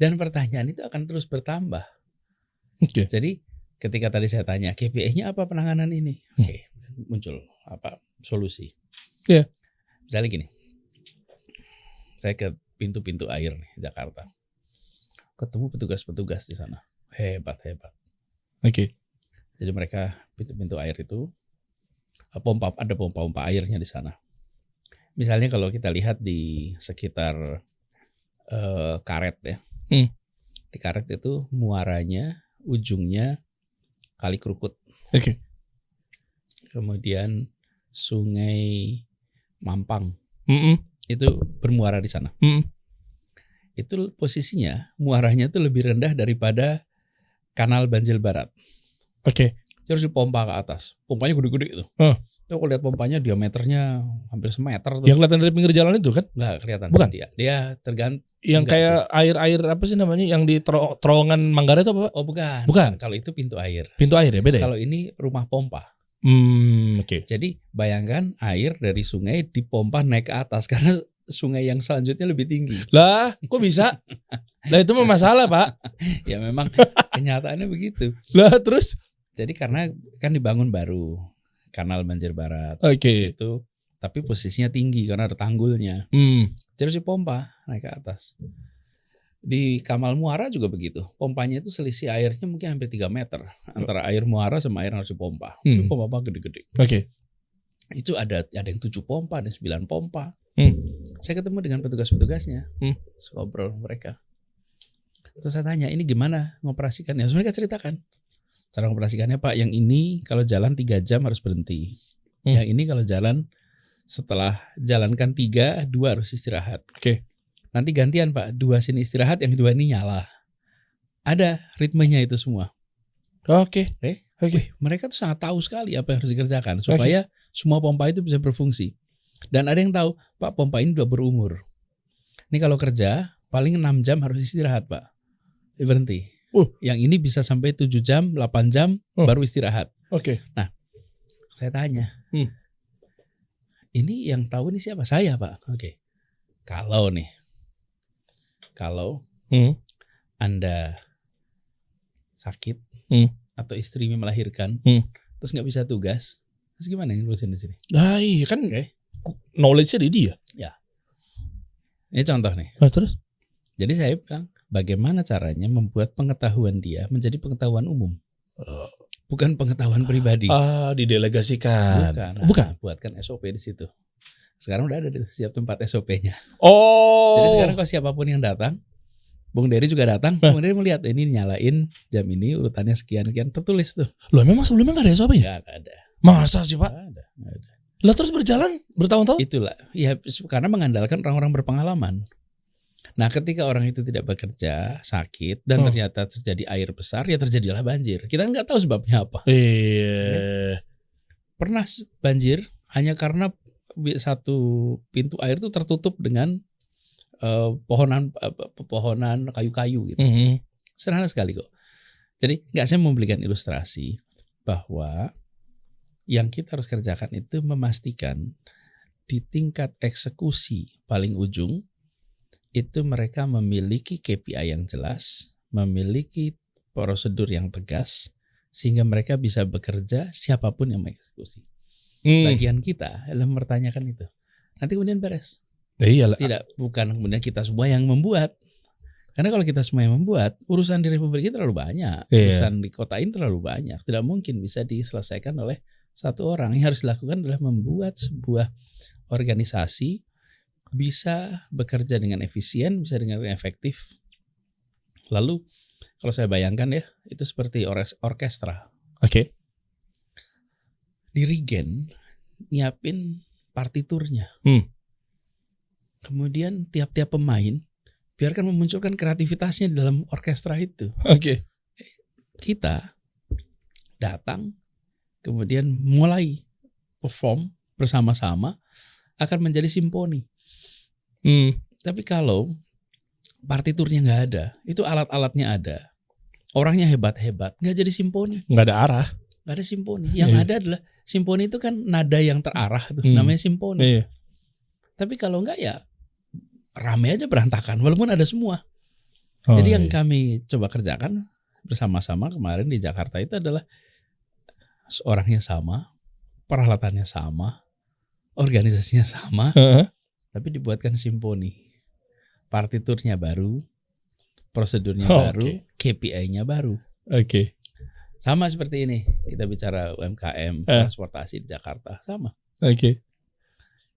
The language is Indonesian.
Dan pertanyaan itu akan terus bertambah. Oke. Jadi ketika tadi saya tanya KPI-nya apa penanganan ini? Oke, muncul apa solusi? Iya. Misalnya gini, saya ke pintu-pintu air nih Jakarta, ketemu petugas-petugas di sana, hebat. Oke. Jadi mereka pintu-pintu air itu ada pompa airnya di sana. Misalnya kalau kita lihat di sekitar karet ya, di karet itu muaranya ujungnya Kali Krukut. Oke. Kemudian Sungai Mampang. Mm-mm. Itu bermuara di sana. Itu posisinya muaranya itu lebih rendah daripada Kanal Banjir Barat. Oke. Terus dipompa ke atas. Pompanya gede-gede itu. Tuh kalau lihat pompanya diameternya hampir semeter tuh. Yang kelihatan dari pinggir jalan itu kan? Enggak kelihatan. Bukan. Dia tergantung. Yang kayak air apa sih namanya? Yang di terowongan Manggarai itu apa Pak? Oh bukan. Bukan. Kalau itu pintu air. Pintu air ya, beda ya? Kalau ini rumah pompa. Oke. Jadi bayangkan air dari sungai dipompa naik ke atas karena sungai yang selanjutnya lebih tinggi. Lah, kok bisa? Lah itu mah masalah, Pak. Ya memang kenyataannya begitu. Lah terus? Jadi karena kan dibangun baru Kanal Banjir Barat. Oke. Itu tapi posisinya tinggi karena ada tanggulnya. Terus dipompa naik ke atas. Di Kamal Muara juga begitu. Pompanya itu selisih airnya mungkin hampir 3 meter antara air muara sama air yang harus dipompa. Itu pompa gede-gede. Oke. Itu ada yang 7 pompa, ada 9 pompa. Saya ketemu dengan petugas-petugasnya. Ngobrol mereka. Terus saya tanya, ini gimana ngoperasikannya? Terus mereka ceritakan. Cara ngoperasikannya, Pak, yang ini kalau jalan 3 jam harus berhenti. Yang ini kalau jalan setelah jalankan 3, 2 harus istirahat. Oke. Nanti gantian Pak, 2 sini istirahat, yang 2 ini nyala. Ada ritmenya itu semua. Oke. Oke. Mereka tuh sangat tahu sekali apa yang harus dikerjakan supaya semua pompa itu bisa berfungsi. Dan ada yang tahu, Pak, pompa ini udah berumur. Ini kalau kerja paling 6 jam harus istirahat, Pak. Berhenti. Yang ini bisa sampai 7 jam, 8 jam baru istirahat. Oke. Nah, saya tanya. Ini yang tahu ini siapa? Saya, Pak. Oke. Kalau Anda sakit atau istrinya melahirkan, terus nggak bisa tugas, terus gimana yang ngurusin di sini? Nah, iya kan knowledge-nya di dia. Ya. Ini contoh nih. Terus? Jadi saya bilang, bagaimana caranya membuat pengetahuan dia menjadi pengetahuan umum, bukan pengetahuan pribadi. Didelegasikan. Bukan. Buatkan SOP di situ. Sekarang udah ada di setiap tempat SOP-nya. Oh. Jadi sekarang kalau siapapun yang datang, Bung Dery juga datang, Bung Dery melihat ini nyalain jam ini urutannya sekian tertulis tuh. Loh, memang sebelumnya nggak ada SOP-nya? Nggak ada. Masa sih Pak? Nggak ada. Lah terus berjalan bertahun-tahun? Itulah, ya karena mengandalkan orang-orang berpengalaman. Nah, ketika orang itu tidak bekerja, sakit, dan ternyata terjadi air besar, ya terjadilah banjir. Kita nggak tahu sebabnya apa. Iya. Pernah banjir hanya karena satu pintu air itu tertutup dengan pepohonan kayu-kayu gitu. Sederhana sekali kok. Jadi saya memberikan ilustrasi bahwa yang kita harus kerjakan itu memastikan di tingkat eksekusi paling ujung itu mereka memiliki KPI yang jelas, memiliki prosedur yang tegas, sehingga mereka bisa bekerja siapapun yang mengeksekusi. Bagian kita adalah mempertanyakan itu. Nanti kemudian beres. Iyalah. Bukan kemudian kita semua yang membuat. Karena kalau kita semua yang membuat, urusan di Republik ini terlalu banyak. Urusan di kota ini terlalu banyak. Tidak mungkin bisa diselesaikan oleh satu orang. Yang harus dilakukan adalah membuat sebuah organisasi bisa bekerja dengan efisien, bisa dengan efektif. Lalu kalau saya bayangkan ya, itu seperti orkestra. Oke. Dirigen nyiapin partiturnya. Kemudian tiap-tiap pemain biarkan memunculkan kreativitasnya di dalam orkestra itu. Oke. Kita datang, kemudian mulai perform bersama-sama akan menjadi simfoni. Tapi kalau partiturnya nggak ada, itu alat-alatnya ada, orangnya hebat-hebat, nggak jadi simfoni. Nggak ada arah. Nggak ada simfoni. Yang ada adalah simfoni itu kan nada yang terarah tuh, namanya simfoni. Tapi kalau nggak ya rame aja berantakan, walaupun ada semua. Jadi yang kami coba kerjakan bersama-sama kemarin di Jakarta itu adalah orangnya sama, peralatannya sama, organisasinya sama, tapi dibuatkan simfoni. Partiturnya baru, prosedurnya baru, KPI-nya baru. Oke. Sama seperti ini, kita bicara UMKM, transportasi di Jakarta, sama. Oke.